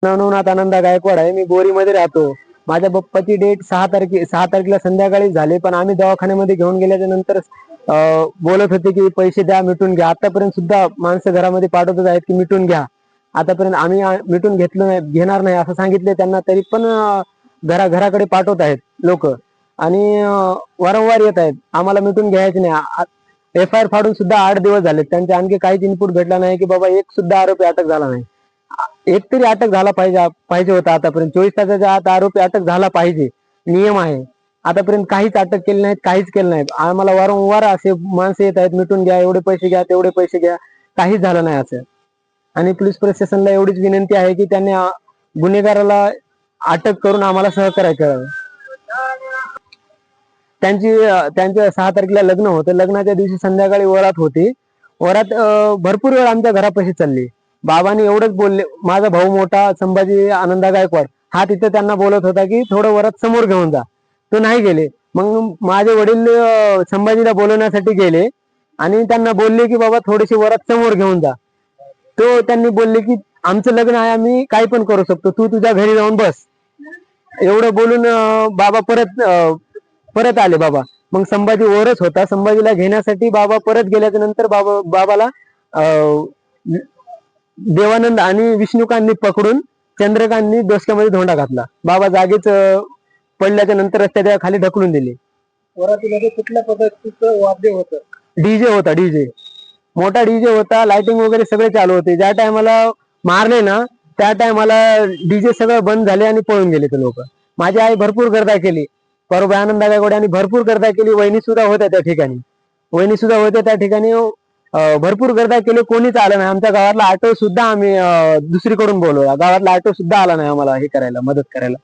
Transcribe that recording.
नवनाथ आनंदा गायकवाड आहे. मी बोरीमध्ये राहतो. माझ्या पप्पाची डेट 6 तारखेला संध्याकाळी झाली, पण आम्ही दवाखान्यामध्ये घेऊन गेल्याच्या नंतर बोलत होते की पैसे द्या, मिटून घ्या. आतापर्यंत सुद्धा माणसं घरामध्ये पाठवतच आहेत की मिटून घ्या. आतापर्यंत आम्ही मिटून घेतलं नाही, घेणार नाही असं सांगितले त्यांना, तरी पण घराकडे पाठवत आहेत लोक आणि वारंवार येत आहेत. आम्हाला मिटून घ्यायचे नाही. FIR फाडून सुद्धा 8 दिवस झाले. त्यांचे आणखी काहीच इनपुट भेटला नाही की बाबा एक सुद्धा आरोपी अटक झाला नाही. एक तरी अटक झाला पाहिजे होता. आतापर्यंत 24 तासाच्या आत आरोपी अटक झाला पाहिजे, नियम आहे. आतापर्यंत काहीच अटक केली नाहीत, काहीच केलं नाही. आम्हाला वारंवार असे माणसं येत आहेत, मिटून घ्या, एवढे पैसे घ्या, तेवढे पैसे घ्या, काहीच झालं नाही असं. आणि पोलीस प्रशासनाला एवढीच विनंती आहे की त्यांनी गुन्हेगाराला अटक करून आम्हाला सहकार्य करावं. त्यांच्या 6 तारखेला लग्न होतं. लग्नाच्या दिवशी संध्याकाळी वरात होती. वरात भरपूर वेळ आमच्या घरापाशी चालली. बाबांनी एवढंच बोलले, माझा भाऊ मोठा संभाजी आनंदा गायकवाड हा तिथे त्यांना बोलत होता की थोडं वरात समोर घेऊन जा. तो नाही गेले. मग माझे वडील संभाजीला बोलवण्यासाठी गेले आणि त्यांना बोलले की बाबा थोडीशी वरात समोर घेऊन जा. तो त्यांनी बोलले की आमचं लग्न आहे, आम्ही काही पण करू शकतो, तू तुझ्या घरी जाऊन बस. एवढं बोलून बाबा परत आले बाबा. मग संभाजी वरच होता. संभाजीला घेण्यासाठी बाबा परत गेल्याच्या नंतर बाबाला देवानंद आणि विष्णुकांनी पकडून चंद्रकांतनी डोसक्यामध्ये धोंडा घातला. बाबा जागीच पडल्याच्या नंतर रस्त्याच्या खाली ढकलून दिले. वरातीमध्ये कुठल्या पद्धतीचं वाद्य होतं? डीजे होता, डीजे मोठा डीजे होता. लाइटिंग वगैरे सगळे चालू होते. ज्या टायमाला मारले ना त्या टायमाला डीजे सगळं बंद झाले आणि पळून गेले ते लोक. माझी आई भरपूर गर्दा केली, परवा आनंदा गायकवाड यांनी भरपूर गर्दा केली. वहिनी सुद्धा होत्या त्या ठिकाणी. भरपूर गर्दा केली, कोणीच आलं नाही. आमच्या गावातला ऑटो सुद्धा आम्ही दुसरीकडून बोलवला. गावातला ऑटो सुद्धा आला नाही आम्हाला हे करायला, मदत करायला.